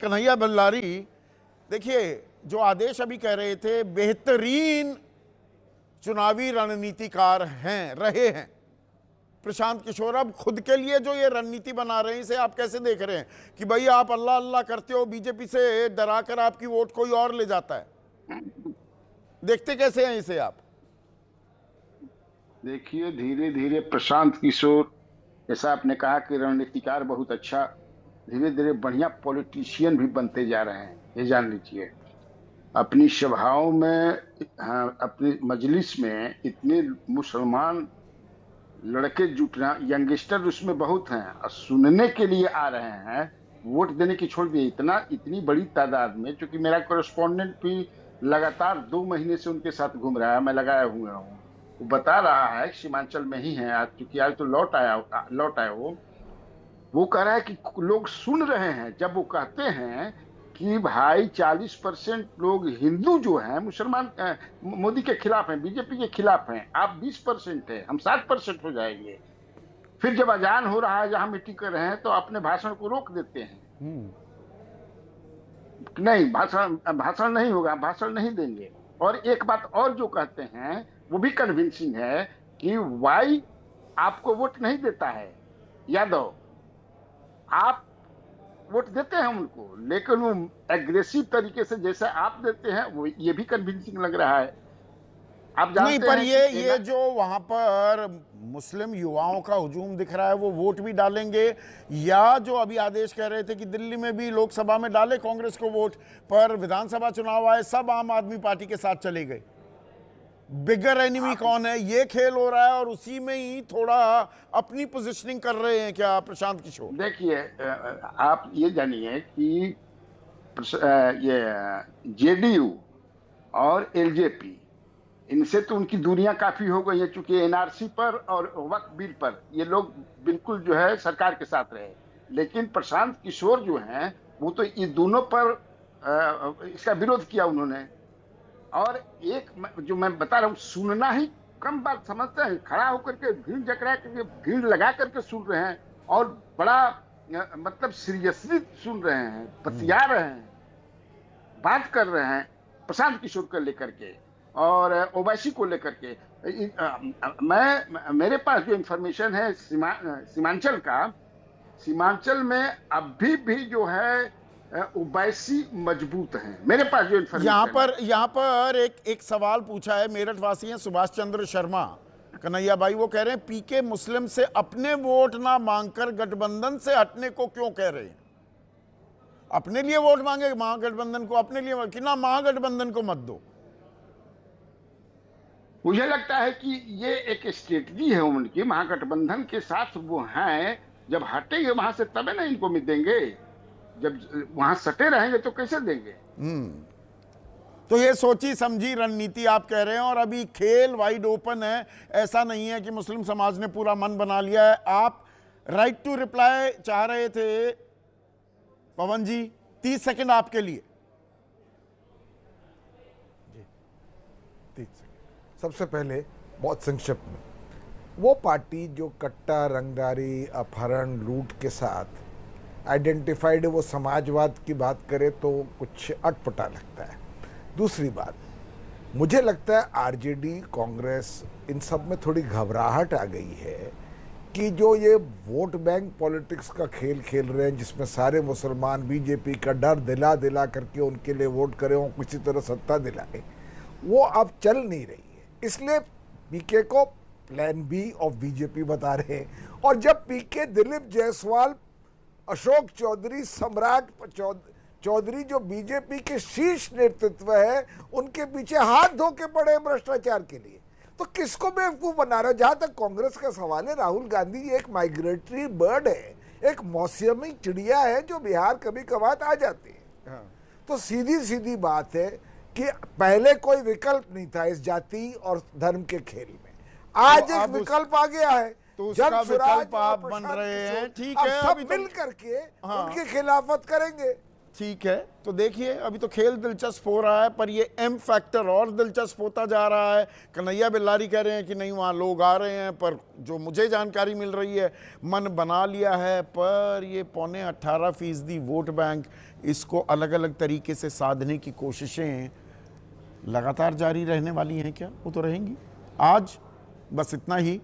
कन्हैया बल्लारी, देखिए जो आदेश अभी कह रहे थे, बेहतरीन चुनावी रणनीतिकार हैं, रहे हैं प्रशांत किशोर। अब खुद के लिए जो ये रणनीति बना रहे हैं, इसे आप कैसे देख रहे हैं कि भाई आप अल्लाह अल्लाह करते हो, बीजेपी से डराकर आपकी वोट कोई और ले जाता है? देखते कैसे हैं इसे आप? देखिए, धीरे धीरे प्रशांत किशोर, जैसा आपने कहा कि रणनीतिकार बहुत अच्छा, धीरे धीरे बढ़िया पॉलिटिशियन भी बनते जा रहे हैं। ये जान लीजिए, अपनी सभाओं में, हाँ, अपनी मजलिस में इतने मुसलमान लड़के जुटना, यंगस्टर उसमें बहुत हैं और सुनने के लिए आ रहे हैं। वोट देने की छोड़ दिए, इतनी बड़ी तादाद में। क्योंकि मेरा कोरेस्पोंडेंट भी लगातार 2 महीने से उनके साथ घूम रहा है, मैं लगाया हुआ हूँ। वो बता रहा है, सीमांचल में ही है आज, क्योंकि आज तो लौट आया वो कह रहा है कि लोग सुन रहे हैं जब वो कहते हैं कि भाई 40% लोग हिंदू जो हैं, मुसलमान मोदी के खिलाफ हैं, बीजेपी के खिलाफ हैं, आप 20% है, हम 7% हो जाएंगे। फिर जब अजान हो रहा है, जहां मीटिंग कर रहे हैं, तो अपने भाषण को रोक देते हैं। नहीं, भाषण नहीं होगा, भाषण नहीं देंगे। और एक बात और जो कहते हैं वो भी कन्विंसिंग है कि वाई आपको वोट नहीं देता है यादव, आप वोट देते हैं उनको, लेकिन वो एग्रेसिव तरीके से जैसे आप देते हैं, वो ये भी कन्विंसिंग लग रहा है। आप नहीं, जानते पर हैं ये जो वहां पर मुस्लिम युवाओं का हुजूम दिख रहा है, वो वोट भी डालेंगे? या जो अभी आदेश कह रहे थे कि दिल्ली में भी लोकसभा में डाले कांग्रेस को वोट, पर विधानसभा चुनाव आए सब आम आदमी पार्टी के साथ चले गए? बिगर एनिमी कौन है, ये खेल हो रहा है और उसी में ही थोड़ा अपनी पोजिशनिंग कर रहे हैं क्या प्रशांत किशोर? देखिए, आप ये जानिए कि ये जेडीयू और एलजेपी, इनसे तो उनकी दूरियां काफी हो गई है। चूंकि एनआरसी पर और वक्फ बिल पर ये लोग बिल्कुल जो है सरकार के साथ रहे, लेकिन प्रशांत किशोर जो हैं, वो तो ये दोनों पर इसका विरोध किया उन्होंने। और एक जो मैं बता रहा हूँ, सुनना ही कम बात समझते हैं, खड़ा होकर के भीड़ जकड़ा करके, भीड़ लगा करके सुन रहे हैं और बड़ा मतलब सीरियसली सुन रहे हैं, बतिया रहे हैं, बात कर रहे हैं प्रशांत किशोर को लेकर के और ओवैसी को लेकर के। मेरे पास जो इंफॉर्मेशन है सीमांचल का, सीमांचल में अभी भी जो है ओवैसी मजबूत हैं। मेरे पास जो इंफॉर्मेशन यहाँ पर एक सवाल पूछा है, मेरठ वासी हैं सुभाष चंद्र शर्मा कन्हैया भाई, वो कह रहे हैं पीके मुस्लिम से अपने वोट ना मांगकर गठबंधन से हटने को क्यों कह रहे हैं? अपने लिए वोट मांगे महागठबंधन को, अपने लिए कि ना महागठबंधन को मत दो। मुझे लगता है कि ये एक स्ट्रेटजी है उनकी, महागठबंधन के साथ वो हैं। जब हटेंगे वहां से तबे ना इनको देंगे, जब वहां सटे रहेंगे तो कैसे देंगे? तो ये सोची समझी रणनीति आप कह रहे हैं, और अभी खेल वाइड ओपन है। ऐसा नहीं है कि मुस्लिम समाज ने पूरा मन बना लिया है। आप राइट टू रिप्लाई चाह रहे थे पवन जी, 30 सेकंड आपके लिए। सबसे पहले बहुत संक्षिप्त में, वो पार्टी जो कट्टा, रंगदारी, अपहरण, लूट के साथ आइडेंटिफाइड है, वो समाजवाद की बात करे तो कुछ अटपटा लगता है। दूसरी बात, मुझे लगता है आरजेडी, कांग्रेस, इन सब में थोड़ी घबराहट आ गई है कि जो ये वोट बैंक पॉलिटिक्स का खेल खेल रहे हैं, जिसमें सारे मुसलमान बीजेपी का डर दिला दिला करके उनके लिए वोट करें और किसी तरह सत्ता दिलाए, वो अब चल नहीं रही है। इसलिए पीके को प्लान बी ऑफ बीजेपी बता रहे हैं। और जब पीके, दिलीप जायसवाल, अशोक चौधरी, सम्राट चौधरी जो बीजेपी के शीर्ष नेतृत्व है, उनके पीछे हाथ धो के पड़े भ्रष्टाचार के लिए, तो किसको बेवकूफ बना रहा है? जहां तक कांग्रेस का सवाल है, राहुल गांधी एक माइग्रेटरी बर्ड है, एक मौसमी चिड़िया है जो बिहार कभी कभार आ जाती है। तो सीधी सीधी बात है कि पहले कोई विकल्प नहीं था इस जाति और धर्म के खेल में, आज एक विकल्प आ गया है। तो उसका विकल्प आप बन रहे हैं, ठीक है, सब मिल करके उनकी खिलाफत करेंगे। ठीक है, तो देखिए अभी तो खेल दिलचस्प हो रहा है, पर ये एम फैक्टर और दिलचस्प होता जा रहा है। कन्हैया बिल्लारी कह रहे हैं कि नहीं वहाँ लोग आ रहे हैं, पर जो मुझे जानकारी मिल रही है मन बना लिया है। पर ये 18.25% वोट बैंक, इसको अलग अलग तरीके से साधने की कोशिशें लगातार जारी रहने वाली हैं क्या? वो तो रहेंगी। आज बस इतना ही।